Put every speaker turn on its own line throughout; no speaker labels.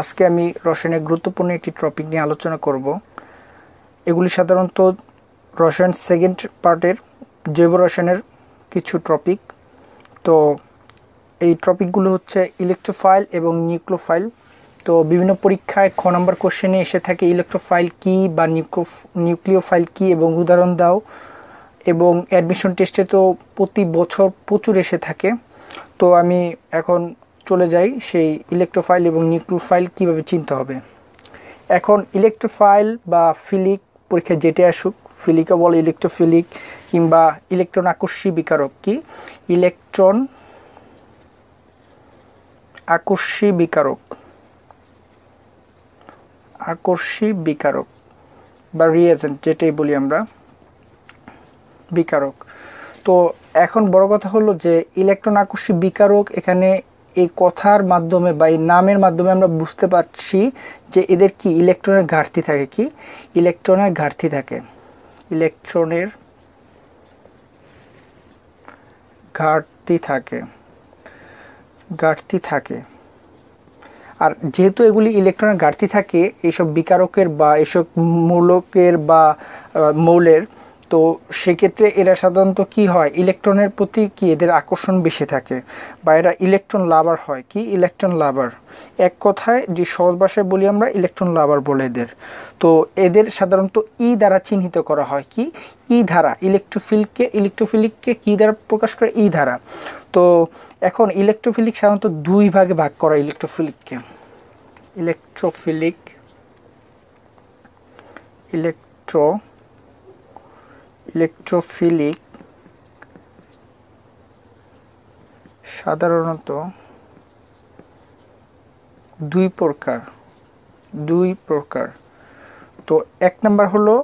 আজকে আমি রসায়নের গুরুত্বপূর্ণ একটি টপিক নিয়ে আলোচনা করব। এগুলি সাধারণত রসায়ন সেকেন্ড পার্টের জৈব রসায়নের কিছু টপিক। তো এই টপিকগুলো হচ্ছে ইলেকট্রোফাইল এবং নিউক্লিওফাইল। তো বিভিন্ন পরীক্ষায় খ নম্বর কোশ্চেনে এসে থাকে ইলেকট্রোফাইল কী বা নিউক্লিওফাইল কী এবং উদাহরণ দাও, এবং অ্যাডমিশন টেস্টে তো প্রতি বছর প্রচুর এসে থাকে। তো আমি এখন চলে যাই সেই ইলেকট্রোফাইল এবং নিউক্লিওফাইল কীভাবে চিনতে হবে। এখন ইলেকট্রোফাইল বা ফিলিক পরীক্ষায় যেটা আসুক, ফিলিকও বলে ইলেকট্রোফিলিক কিংবা ইলেকট্রন আকর্ষী বিকারক। কি ইলেকট্রন আকর্ষী বিকারক, আকর্ষী বিকারক বা রিয়েজেন্ট যেটাই বলি আমরা, বিকারক। তো এখন বড় কথা হলো যে ইলেকট্রন আকর্ষী বিকারক, এখানে এই কথার মাধ্যমে বা এই নামের মাধ্যমে আমরা বুঝতে পারছি যে এদের কি ইলেকট্রনের ঘাটতি থাকে। কি ইলেকট্রনের ঘাটতি থাকে, ইলেকট্রনের ঘাটতি থাকে, ঘাটতি থাকে। আর যেহেতু এগুলি ইলেকট্রনের ঘাটতি থাকে এইসব বিকারকের বা এইসব মূলকের বা মৌলের, তো সেক্ষেত্রে এরা সাধারণত কি হয়, ইলেকট্রনের প্রতি কি এদের আকর্ষণ বেশি থাকে বা এরা ইলেকট্রন লাভার হয়। কি ইলেকট্রন লাভার, এক কথায় যে সহজ ভাষায় বলি আমরা ইলেকট্রন লাভার বলে এদের। তো এদের সাধারণত ই দ্বারা চিহ্নিত করা হয়। কি ই ধারা, ইলেকট্রোফিলিককে কি দ্বারা প্রকাশ করে, ই ধারা। তো এখন ইলেকট্রোফিলিক সাধারণত দুই ভাগে ভাগ করা ইলেকট্রোফিলিককে, ইলেকট্রোফিলিক ইলেকট্রোফিলিক সাধারণত দুই প্রকার। তো এক নাম্বার হলো,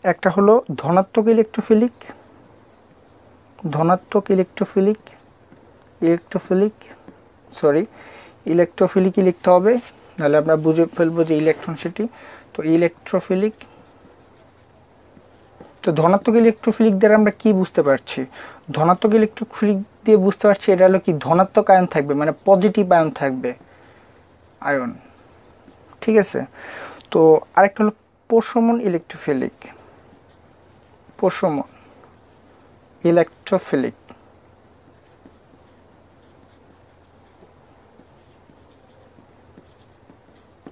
একটা হলো ধনাত্মক ইলেকট্রোফিলিক, ইলেকট্রোফিলিক লিখতে হবে, নাহলে আমরা বুঝে ফেলবো যে ইলেকট্রন সেটি। তো ইলেকট্রোফিলিক, তো ধনাত্মক ইলেকট্রোফিলিক দ্বারা আমরা কি বুঝতে পারছি, ধনাত্মক ইলেকট্রোফিলিক দিয়ে বুঝতে পারছি এটা হলো কি ধনাত্মক আয়ন থাকবে, মানে পজিটিভ আয়ন থাকবে, আয়ন। ঠিক আছে। তো আরেকটা হলো প্রশমন ইলেকট্রোফিলিক, প্রশমন ইলেকট্রোফিলিক।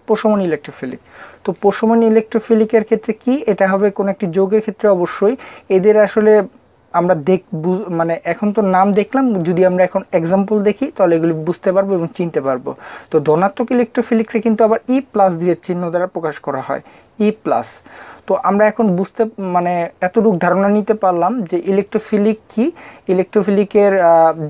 প্রশমন ইলেকট্রোফিলিক, তো প্রশমন ইলেকট্রোফিলিকের ক্ষেত্রে কি এটা হবে কোনো একটি যৌগের ক্ষেত্রে অবশ্যই এদের আসলে আমরা মানে এখন তো নাম দেখলাম, যদি আমরা এখন এক্সাম্পল দেখি তাহলে এগুলি বুঝতে পারবো এবং চিনতে পারবো। তো ধনাত্মক ইলেকট্রোফিলিককে কিন্তু আবার ই প্লাস দিয়ে চিহ্ন দ্বারা প্রকাশ করা হয়, ই প্লাস। তো আমরা এখন মানে এতটুকু ধারণা নিতে পারলাম যে ইলেকট্রোফিলিক কি, ইলেকট্রোফিলিকের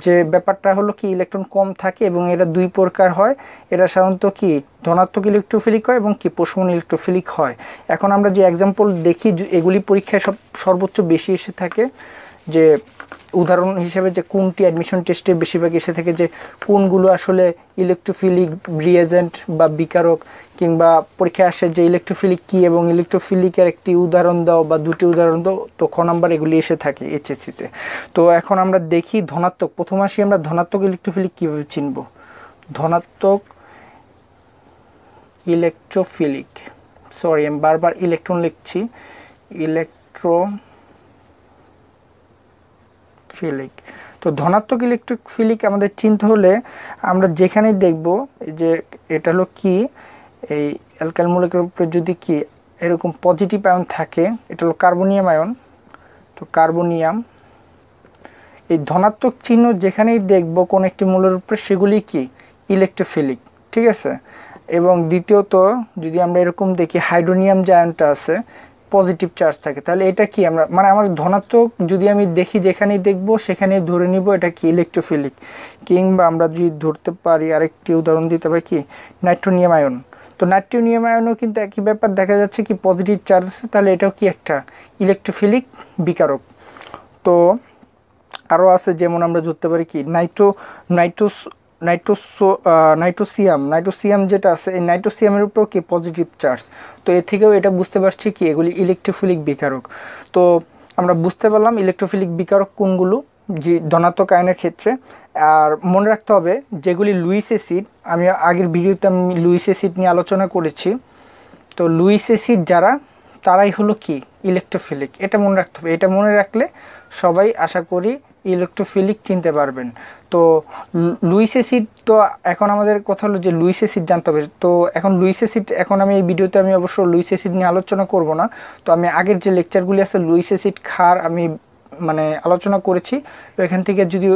যে ব্যাপারটা হলো কি ইলেকট্রন কম থাকে এবং এরা দুই প্রকার হয়। এরা সাধারণত কি ধনাত্মক ইলেকট্রোফিলিক হয় এবং কি প্রশমন ইলেকট্রোফিলিক হয়। এখন আমরা যে এক্সাম্পল দেখি এগুলি পরীক্ষায় সর্বোচ্চ বেশি এসে থাকে, যে উদাহরণ হিসেবে যে কোনটি অ্যাডমিশন টেস্টে বেশিরভাগ এসে থাকে, যে কোনগুলো আসলে ইলেকট্রোফিলিক রিয়েজেন্ট বা বিকারক, কিংবা পরীক্ষায় আসে যে ইলেকট্রোফিলিক কী এবং ইলেকট্রোফিলিকের একটি উদাহরণ দাও বা দুটি উদাহরণ দাও। তো খ নাম্বার এগুলি এসে থাকে এইচএসসিতে। তো এখন আমরা দেখি ধনাত্মক, প্রথম আসি আমরা ধনাত্মক ইলেকট্রোফিলিক কীভাবে চিনব। ধনাত্মক ইলেকট্রোফিলিক, সরি আমি বারবার ইলেকট্রন লিখছি, ইলেকট্রোফিলিক। তো ধনাত্মক ইলেকট্রোফিলিক আমাদের চিনতে হলে আমরা যেখানেই দেখব যে এটা হলো কি এই অ্যালকাইল মৌলিকের উপরে যদি কি এরকম পজিটিভ আয়ন থাকে, এটা হলো কার্বনিয়াম আয়ন। তো কার্বনিয়াম, এই ধনাত্মক চিহ্ন যেখানেই দেখব কোন একটি মৌলের উপরে সেগুলি কি ইলেকট্রোফিলিক। ঠিক আছে। এবং দ্বিতীয়ত যদি আমরা এরকম দেখি হাইড্রোনিয়াম যে আয়নটা আছে পজিটিভ চার্জ থাকে, তাহলে এটা কি আমরা মানে আমার ধনাত্মক যদি আমি দেখি যেখানেই দেখব সেখানেই ধরে নিব এটা কি ইলেকট্রোফিলিক। কিংবা আমরা যদি ধরতে পারি আরেকটি উদাহরণ দিতে পারি কি নাইট্রোনিয়াম আয়ন। তো নাইট্রোনিয়াম আয়নও কিন্তু একই ব্যাপার, দেখা যাচ্ছে কি পজিটিভ চার্জ আছে, তাহলে এটাও কি একটা ইলেকট্রোফিলিক বিকারক। তো আরও আছে, যেমন আমরা ধরতে পারি কি নাইট্রোসিয়াম যেটা আছে, এই নাইট্রোসিয়ামের উপর কি পজিটিভ চার্জ। তো এর থেকেও এটা বুঝতে পারছি কি এগুলি ইলেকট্রোফিলিক বিকারক। তো আমরা বুঝতে পারলাম ইলেকট্রোফিলিক বিকারক কোনগুলো, যে ধনাত্মক আয়নের ক্ষেত্রে। আর মনে রাখতে হবে যেগুলি লুইস অ্যাসিড, আমি আগের ভিডিওতে আমি লুইস অ্যাসিড নিয়ে আলোচনা করেছি। তো লুইস অ্যাসিড যারা, তারাই হলো কি ইলেকট্রোফিলিক, এটা মনে রাখতে হবে। এটা মনে রাখলে সবাই আশা করি ইলেকট্রোফিলিক চিনতে পারবেন। তো লুইস অ্যাসিড, তো এখন আমাদের কথা হলো যে লুইস অ্যাসিড জানতে হবে। তো এখন লুইস অ্যাসিড, এখন আমি এই ভিডিওতে আমি অবশ্য লুইস অ্যাসিড নিয়ে আলোচনা করব না। তো আমি আগের যে লেকচারগুলি আছে লুইস অ্যাসিড ক্ষার আমি মানে আলোচনা করেছি। তো এখান থেকে যদি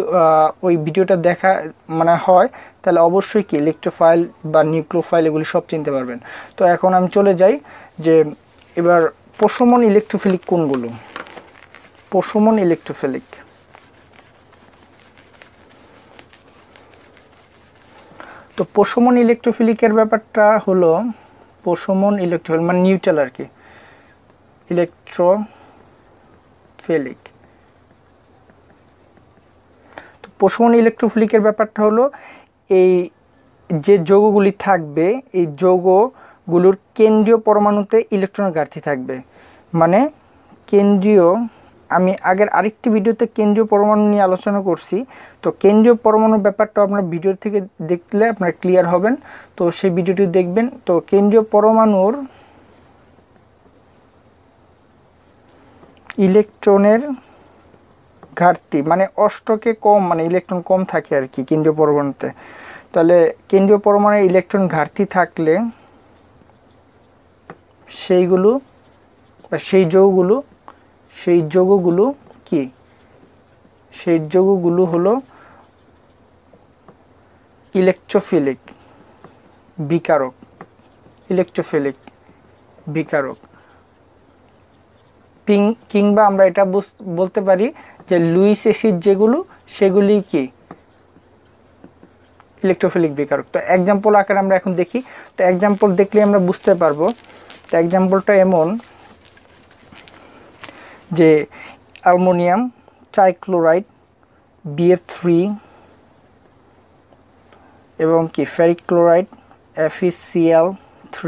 ওই ভিডিওটা দেখা মানে হয়, তাহলে অবশ্যই কি ইলেকট্রোফাইল বা নিউক্লিওফাইল এগুলি সব চিনতে পারবেন। তো এখন আমি চলে যাই যে এবার প্রশমন ইলেকট্রোফিলিক কোনগুলো। প্রশমন ইলেকট্রোফিলিক, তো প্রশমন ইলেকট্রোফিলিকের ব্যাপারটা হলো, প্রশমন ইলেকট্রোফিলিক মানে নিউট্রাল আর কি, ইলেকট্রোফিলিক। তো প্রশমন ইলেকট্রোফিলিকের ব্যাপারটা হলো এই যে যৌগগুলি থাকবে, এই যৌগগুলোর কেন্দ্রীয় পরমাণুতে ইলেকট্রনের ঘাটতি থাকবে। মানে কেন্দ্রীয়, আমি আগের আরেকটি ভিডিওতে কেন্দ্রীয় পরমাণু নিয়ে আলোচনা করছি। তো কেন্দ্রীয় পরমাণুর ব্যাপারটা আপনার ভিডিও থেকে দেখলে আপনারা ক্লিয়ার হবেন। তো সেই ভিডিওটি দেখবেন। তো কেন্দ্রীয় পরমাণুর ইলেকট্রনের ঘাটতি মানে অষ্টকে কম, মানে ইলেকট্রন কম থাকে আর কি কেন্দ্রীয় পরমাণুতে। তাহলে কেন্দ্রীয় পরমাণুর ইলেকট্রন ঘাটতি থাকলে সেইগুলো বা সেই যৌগগুলো কি, সেই যৌগগুলো হলো ইলেকট্রোফিলিক বিকারক, ইলেকট্রোফিলিক বিকারক। কিংবা আমরা এটা বলতে পারি যে লুইস অ্যাসিড যেগুলো, সেগুলি কি ইলেকট্রোফিলিক বিকারক। তো এক্সাম্পল আকারে আমরা এখন দেখি। তো এক্সাম্পল দেখলে আমরা বুঝতে পারবো। তো এক্সাম্পলটা এমন যে অ্যালুমিনিয়াম ট্রাইক্লোরাইড BF3 এবং কি ফেরিক ক্লোরাইড FeCl3।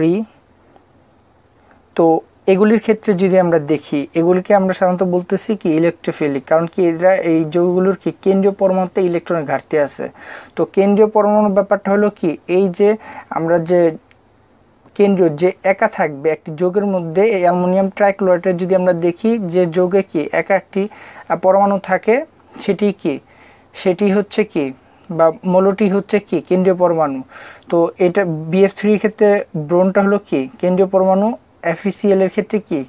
তো এগুলির ক্ষেত্রে যদি আমরা দেখি, এগুলিকে আমরা সাধারণত বলতেছি কি ইলেকট্রোফিলিক, কারণ কি এরা এই যৌগগুলোর কি কেন্দ্রীয় পরমাণুতে ইলেকট্রনের ঘাটতি আছে। তো কেন্দ্রীয় পরমাণুর ব্যাপারটা হলো কি, এই যে আমরা যে কেন্দ্রীয় যে একা থাকবে একটি যৌগের মধ্যে, এই অ্যালুমিনিয়াম ট্রাইক্লোরাইডের যদি আমরা দেখি যে যৌগে কি একা একটি পরমাণু থাকে, সেটি হচ্ছে কি বা মৌলটি হচ্ছে কি কেন্দ্রীয় পরমাণু। তো এটা BF3 এর ক্ষেত্রে ব্রোনটা হলো কি কেন্দ্রীয় পরমাণু, FeCl এর ক্ষেত্রে কি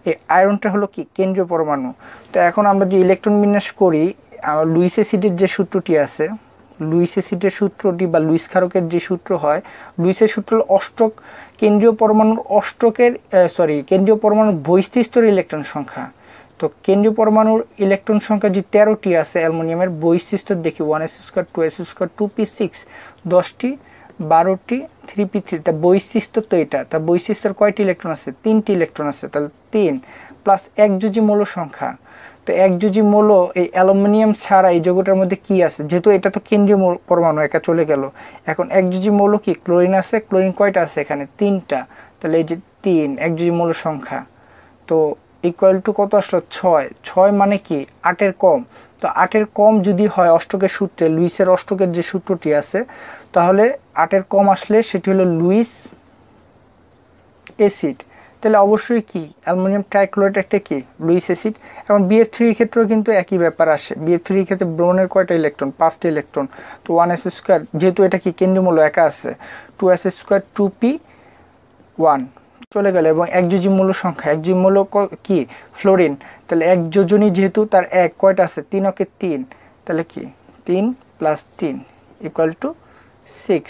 এই আয়রনটা হলো কি কেন্দ্রীয় পরমাণু। তো এখন আমরা যে ইলেকট্রন বিন্যাস করি, লুইস অ্যাসিডের যে সূত্রটি আছে, লুইস অ্যাসিডের সূত্রটি বা লুইস ক্ষারকের যে সূত্র হয়, লুইসের সূত্র অষ্টক, কেন্দ্রীয় পরমাণুর অষ্টকের কেন্দ্রীয় পরমাণুর বহিঃস্থিত ইলেকট্রন সংখ্যা। তো কেন্দ্রীয় পরমাণুর ইলেকট্রন সংখ্যা যে 13টি আছে অ্যালুমিনিয়ামের, বহিঃস্থিত দেখি 1s² 2s² 2p6, 10টি 12টি 3p3। তা বহিঃস্থিত তো এটা, তা বহিঃস্থিতের কয়টি ইলেকট্রন আছে? 3টি ইলেকট্রন আছে। তাহলে 3 প্লাস একযোজী মৌল সংখ্যা। তো একযোজী মৌল এই অ্যালুমিনিয়াম ছাড়া এই যৌগটার মধ্যে কি আছে, যেহেতু এটা তো কেন্দ্রীয় পরমাণু একা চলে গেল। এখন একযোজী মৌল কি ক্লোরিন আছে, ক্লোরিন কয়টা আছে এখানে? 3টা। তাহলে এই যে 3 একযোজী মৌল সংখ্যা, তো ইকুয়াল টু কত আসলো? 6 মানে কি 8-এর কম। তো 8-এর কম যদি হয় অষ্টকের সূত্রে, লুইসের অষ্টকের যে সূত্রটি আছে, তাহলে 8-এর কম আসলে সেটি হলো লুইস অ্যাসিড। তাহলে অবশ্যই কি অ্যালুমিনিয়াম ট্রাইক্লোরাইড একটা কি লুইস অ্যাসিড। এখন BF3 এর ক্ষেত্রেও কিন্তু একই ব্যাপার আসে। BF3 এর ক্ষেত্রে ব্রোনের কয়টা ইলেকট্রন? 5টি ইলেকট্রন। তো 1s², যেহেতু এটা কি কেন্দ্রীয় মৌল একা আছে, 2s² 2p1 চলে গেল। এবং একযোজী মৌল সংখ্যা, একযোজী মৌল কি ফ্লোরিন। তাহলে এক যোজনী যেহেতু তার এক কয়টা আছে? 3 × 3, তাহলে কি 3 + 3 = 6।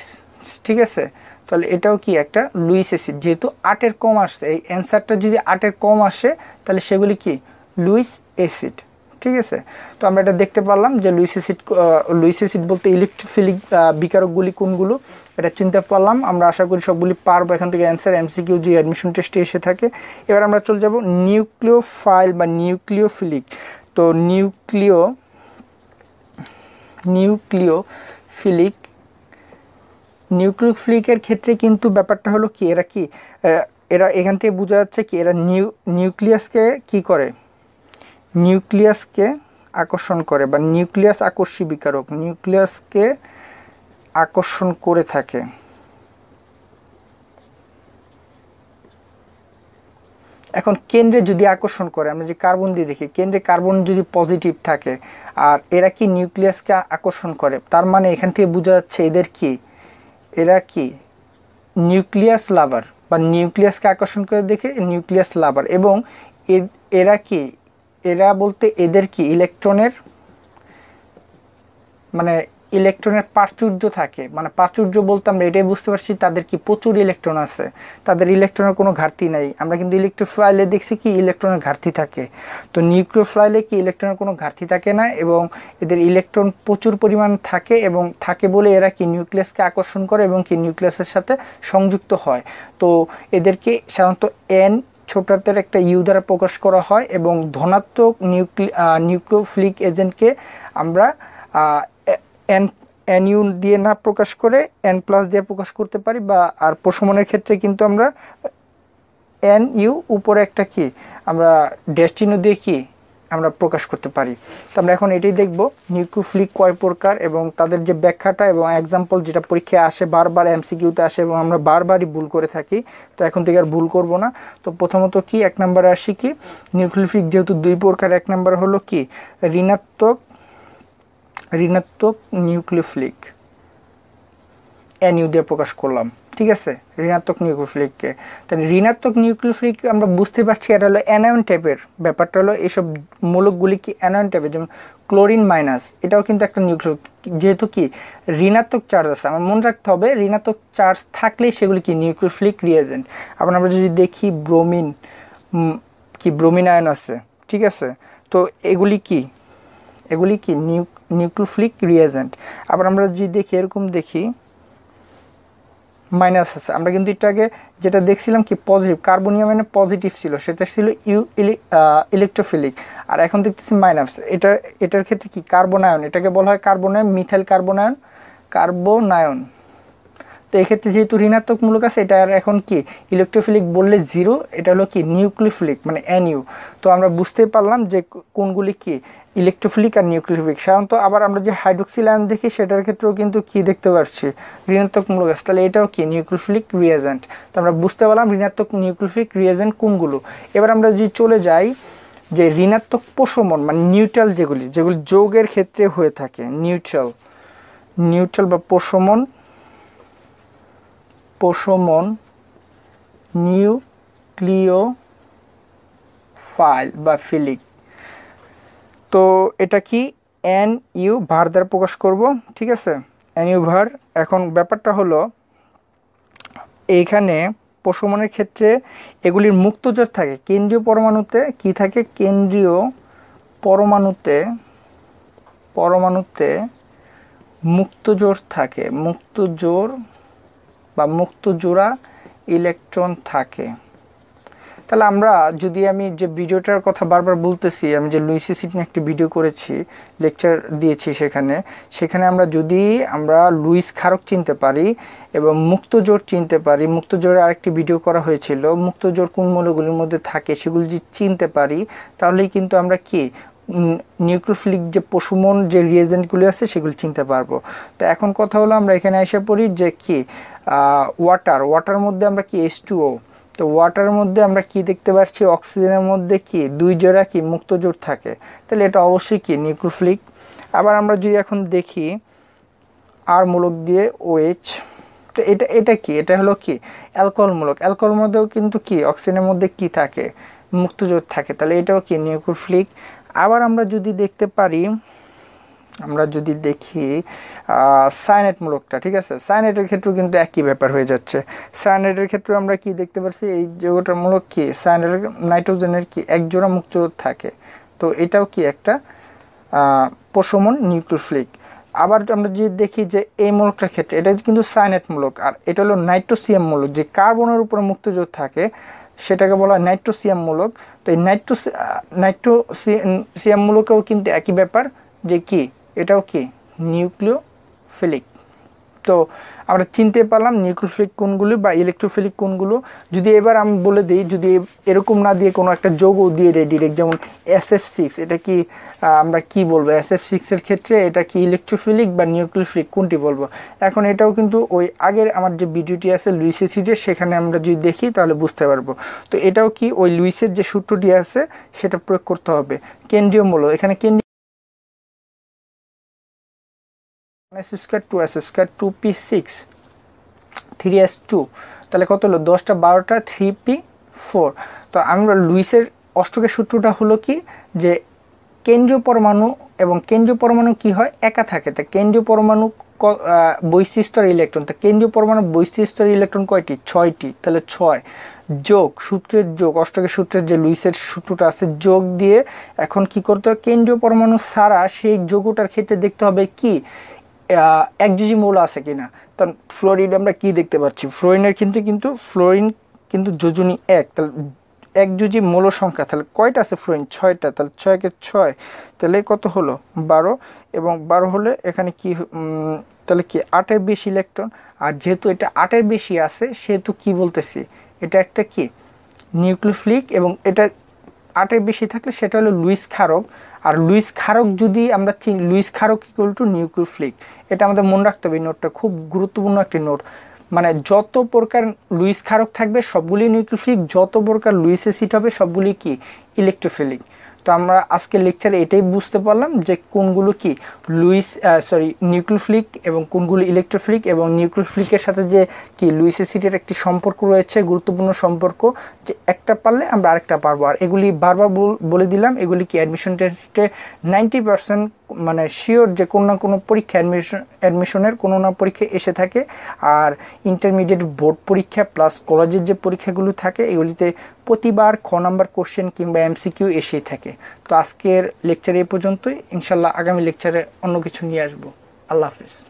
ঠিক আছে, তাহলে এটাও কি একটা লুইস অ্যাসিড, যেহেতু 8-এর কম আসছে। এই অ্যান্সারটা যদি 8-এর কম আসে, তাহলে সেগুলি কি লুইস অ্যাসিড। ঠিক আছে, তো আমরা এটা দেখতে পারলাম যে লুইস অ্যাসিড বলতে ইলেকট্রোফিলিক বিকারকগুলি কোনগুলো, এটা চিনতে পারলাম। আমরা আশা করি সবগুলি পারবো। এখান থেকে অ্যান্সার MCQ যে অ্যাডমিশন টেস্টে এসে থাকে। এবার আমরা চলে যাব নিউক্লিওফাইল বা নিউক্লিওফিলিক। তো নিউক্লিওফিলিকের ক্ষেত্রে কিন্তু ব্যাপারটা হলো কি, এরা এখান থেকে বোঝা যাচ্ছে কি এরা নিউক্লিয়াসকে কি করে, নিউক্লিয়াসকে আকর্ষণ করে বা নিউক্লিয়াস আকর্ষী বিকারক, নিউক্লিয়াসকে আকর্ষণ করে থাকে। এখন কেন্দ্রে যদি আকর্ষণ করে, আমরা যে কার্বন দিয়ে দেখি কেন্দ্রে কার্বন যদি পজিটিভ থাকে আর এরা কি নিউক্লিয়াসকে আকর্ষণ করে, তার মানে এখান থেকে বোঝা যাচ্ছে এরা কি নিউক্লিয়াস লাভার বা নিউক্লিয়াসকে আকর্ষণ করে দেখে নিউক্লিয়াস লাভার। এবং এরা বলতে এদের কি ইলেকট্রনের মানে ইলেকট্রনের প্রাচুর্য থাকে, মানে প্রাচুর্য বলতে আমরা এটাই বুঝতে পারছি তাদের কি প্রচুর ইলেকট্রন আছে, তাদের ইলেকট্রনের কোনো ঘাটতি নাই। আমরা কিন্তু ইলেকট্রোফাইলে দেখছি কি ইলেকট্রনের ঘাটতি থাকে, তো নিউক্লিওফাইলে কি ইলেকট্রনের কোনো ঘাটতি থাকে না এবং এদের ইলেকট্রন প্রচুর পরিমাণ থাকে এবং থাকে বলে এরা কি নিউক্লিয়াসকে আকর্ষণ করে এবং কি নিউক্লিয়াসের সাথে সংযুক্ত হয়। তো এদেরকে সাধারণত এন ছোটদের একটা ইউ দ্বারা প্রকাশ করা হয় এবং ধনাত্মক নিউক্লিওফিলিক এজেন্টকে আমরা এন ইউ দিয়ে না প্রকাশ করে এন প্লাস দিয়ে প্রকাশ করতে পারি, বা আর প্রশমনের ক্ষেত্রে কিন্তু আমরা এন ইউ উপরে একটা কি আমরা ড্যাশ চিহ্ন দিয়ে কি আমরা প্রকাশ করতে পারি। তো আমরা এখন এটাই দেখব নিউক্লিওফিলিক কয় প্রকার এবং তাদের যে ব্যাখ্যাটা এবং এক্সাম্পল যেটা পরীক্ষায় আসে বারবার এমসিকিউতে আসে এবং আমরা বারবারই ভুল করে থাকি, তো এখন থেকে আর ভুল করব না। তো প্রথমত কি 1 নম্বরে আসি কি নিউক্লিওফিলিক যেহেতু 2 প্রকার, 1 নম্বর হলো কি ঋণাত্মক নিউক্লিওফিলিক এনইউ দিয়ে প্রকাশ করলাম, ঠিক আছে, ঋণাত্মক নিউক্লিওফিলিককে। তাহলে ঋণাত্মক নিউক্লিওফিলিক আমরা বুঝতে পারছি এটা হলো অ্যানায়ন টাইপের, ব্যাপারটা হলো এইসব মূলকগুলি কি অ্যানায়ন টাইপের, যেমন ক্লোরিন মাইনাস এটাও কিন্তু একটা নিউক্লিও, যেহেতু কি ঋণাত্মক চার্জ আছে, আমার মনে রাখতে হবে ঋণাত্মক চার্জ থাকলেই সেগুলি কি নিউক্লিওফিলিক রিয়েজেন্ট। আবার আমরা যদি দেখি ব্রোমিন আয়ন আছে, ঠিক আছে, তো এগুলি কি নিউক্লিওফিলিক রিয়েজেন্ট। আবার আমরা যদি দেখি এরকম দেখি মাইনাস আছে, আমরা কিন্তু একটু আগে যেটা দেখছিলাম কি পজিটিভ, কার্বনিয়াম মানে পজিটিভ ছিল, সেটা ছিল ইলেকট্রোফিলিক, আর এখন দেখতেছি মাইনাস। এটার ক্ষেত্রে কি কার্বনায়ন, এটাকে বলা হয় কার্বনায়ন, মিথাইল কার্বনায়ন। তো এক্ষেত্রে যেহেতু ঋণাত্মক মূলক আছে, এটা আর এখন কি ইলেকট্রোফিলিক বললে 0, এটা হলো কি নিউক্লিওফিলিক মানে এনইউ। তো আমরা বুঝতে পারলাম যে কোনগুলি কি ইলেকট্রোফিলিক আর নিউক্লিওফিলিক। সাধারণত আবার আমরা যে হাইড্রোক্সিল আয়ন দেখি সেটার ক্ষেত্রেও কিন্তু কি দেখতে পাচ্ছি ঋণাত্মক মূলক আছে, তাহলে এটাও কি নিউক্লিওফিলিক রিয়েজেন্ট। তো আমরা বুঝতে পারলাম ঋণাত্মক নিউক্লিওফিলিক রিয়েজেন্ট কোনগুলো। এবার আমরা যদি চলে যাই যে ঋণাত্মক প্রশমন মানে নিউট্রাল যেগুলি যৌগের ক্ষেত্রে হয়ে থাকে, নিউট্রাল বা প্রশমন নিউক্লিওফাইল বা ফিলিক। তো এটা কি এন ইউ ভার দ্বারা প্রকাশ করব, ঠিক আছে, এন ইউ ভার। এখন ব্যাপারটা হলো এইখানে প্রশমনের ক্ষেত্রে এগুলির মুক্তজোর থাকে, কেন্দ্রীয় পরমাণুতে কি থাকে, কেন্দ্রীয় পরমাণুতে মুক্তজোর থাকে, মুক্তজোর বা মুক্তজোড়া ইলেকট্রন থাকে। তাহলে আমরা যদি আমি যে ভিডিওটার কথা বারবার বলতেছি, আমি যে লুইস সিট নিয়ে একটি ভিডিও করেছি, লেকচার দিয়েছি, সেখানে আমরা লুইস ক্ষারক চিনতে পারি এবং মুক্তজোড় চিনতে পারি, মুক্তজোড়ের আরেকটি ভিডিও করা হয়েছিল, মুক্তজোড় কোন মৌলগুলির মধ্যে থাকে সেগুলি যদি চিনতে পারি তাহলেই কিন্তু আমরা কি নিউক্লিওফিলিক যে প্রশমন যে রিয়েজেন্টগুলি আছে সেগুলি চিনতে পারবো। তো এখন কথা হলো আমরা এখানে এসে পড়ি যে কি ওয়াটার মধ্যে আমরা কি H2O, তো ওয়াটারের মধ্যে আমরা কি দেখতে পাচ্ছি অক্সিজেনের মধ্যে কি 2 জোড়া কি মুক্তজোড় থাকে, তাহলে এটা অবশ্যই কি নিউক্লিওফিলিক। আবার আমরা যদি এখন দেখি আর মূলক দিয়ে OH, তো এটা কি, এটা হলো কি অ্যালকোহল মূলক, অ্যালকোহল মধ্যেও কিন্তু কি অক্সিজেনের মধ্যে কি থাকে মুক্তজোড় থাকে, তাহলে এটাও কি নিউক্লিওফিলিক। আবার আমরা যদি দেখতে পারি, আমরা যদি দেখি সায়ানাইড মূলকটা, ঠিক আছে, সায়ানাইডের ক্ষেত্রেও কিন্তু একই ব্যাপার হয়ে যাচ্ছে। সায়ানাইডের ক্ষেত্রে আমরা কি দেখতে পাচ্ছি, এই যৌগটার মূলক কি সায়ানাইডের নাইট্রোজেনের কি এক জোড়া মুক্তজোড় থাকে, তো এটাও কি একটা প্রশমন নিউক্লিওফিলিক। আবার আমরা যদি দেখি যে এই মূলকটার ক্ষেত্রে এটা কিন্তু সায়ানাইড মূলক, আর এটা হলো নাইট্রোসিয়াম মূলক, যে কার্বনের উপরে মুক্তজোড় থাকে সেটাকে বলা হয় নাইট্রোসিয়াম মূলক। তো এই নাইট্রোসিয়াম মূলকেও কিন্তু একই ব্যাপার যে কি এটাও কি নিউক্লিওফিলিক। তো আমরা চিনতে পারলাম নিউক্লিওফিলিক কোনগুলো বা ইলেকট্রোফিলিক কোনগুলো। যদি এবার আমি বলে দিই, যদি এরকম না দিয়ে কোনো একটা যৌগ দিয়ে দেয় ডিরেক্ট, যেমন SF6, এটা কি আমরা কি বলবো SF6 এর ক্ষেত্রে এটা কি ইলেকট্রোফিলিক বা নিউক্লিওফিলিক কোনটি বলবো? এখন এটাও কিন্তু ওই আগের আমার যে ভিডিওটি আছে লুইস অ্যাসিডের, সেখানে আমরা যদি দেখি তাহলে বুঝতে পারবো। তো এটাও কি ওই লুইসের যে সূত্রটি আছে সেটা প্রয়োগ করতে হবে। কেন্দ্রীয় মূল্য, এখানে কেন্দ্রীয় S² 2S² 2p6 3s2, তাহলে কত হলো 10টা 12টা 3p4। তো আমরা লুইসের অষ্টকের সূত্রটা হলো কি যে কেন্দ্রীয় পরমাণু এবং কেন্দ্রীয় পরমাণু কি হয় একা থাকে, তা কেন্দ্রীয় পরমাণু বহিঃস্তর ইলেকট্রন, তা কেন্দ্রীয় পরমাণু বহিঃস্তর ইলেকট্রন কয়টি? 6টি, তাহলে 6 যোগ সূত্রের যোগ, অষ্টকের সূত্রের যে লুইসের সূত্রটা আছে যোগ দিয়ে এখন কি করতে হবে, কেন্দ্রীয় পরমাণু ছাড়া সেই যৌগটার ক্ষেত্রে দেখতে হবে কি একযোজী মৌল আছে কিনা। কারণ ফ্লোরিন আমরা কি দেখতে পাচ্ছি, ফ্লোরিনের ফ্লোরিন কিন্তু যোজনী 1, তাহলে একযোজী মৌল সংখ্যা তাহলে কয়টা আছে ফ্লোরিন? 6টা, তাহলে 6 কে 6, তাহলে কত হলো 12, এবং 12 হলে এখানে কি তাহলে কি 8-এর বেশি ইলেকট্রন। আর যেহেতু এটা 8-এর বেশি আছে সেহেতু কি বলতেছি, এটা একটা কি নিউক্লিওফিলিক, এবং এটা 8-এর বেশি থাকলে সেটা হলো লুইস ক্ষারক। আর লুইস ক্ষারক যদি আমরা চিনি, লুইস ক্ষারক ইকুয়াল টু নিউক্লিওফিলিক, এটা আমাদের মনে রাখতে হবে। এই নোটটা খুব গুরুত্বপূর্ণ একটি নোট, মানে যত প্রকার লুইস ক্ষারক থাকবে সবগুলি নিউক্লিওফিলিক, যত প্রকার লুইস অ্যাসিড হবে সবগুলি কি ইলেকট্রোফিলিক। তো আমরা আজকের লেকচারে এটাই বুঝতে পারলাম যে কোনগুলো কি নিউক্লিওফিলিক এবং কোনগুলো ইলেকট্রোফিলিক, এবং নিউক্লিওফিলিকের সাথে যে কি লুইস অ্যাসিডের একটি সম্পর্ক রয়েছে, গুরুত্বপূর্ণ সম্পর্ক, যে একটা পারলে আমরা আরেকটা পারবো। আর এগুলি বারবার বলে দিলাম, এগুলি কি অ্যাডমিশন টেস্টে 90% মানে শিওর যে কোনো না কোনো পরীক্ষা অ্যাডমিশনের কোনো না পরীক্ষা এসে থাকে। আর ইন্টারমিডিয়েট বোর্ড পরীক্ষা প্লাস কলেজের যে পরীক্ষাগুলো থাকে এগুলিতে প্রতিবার খ নাম্বার কোশ্চেন কিংবা MCQ এসেই থাকে। তো আজকের লেকচার এই পর্যন্তই, ইনশাল্লাহ আগামী লেকচারে অন্য কিছু নিয়ে আসবো। আল্লাহ হাফিজ।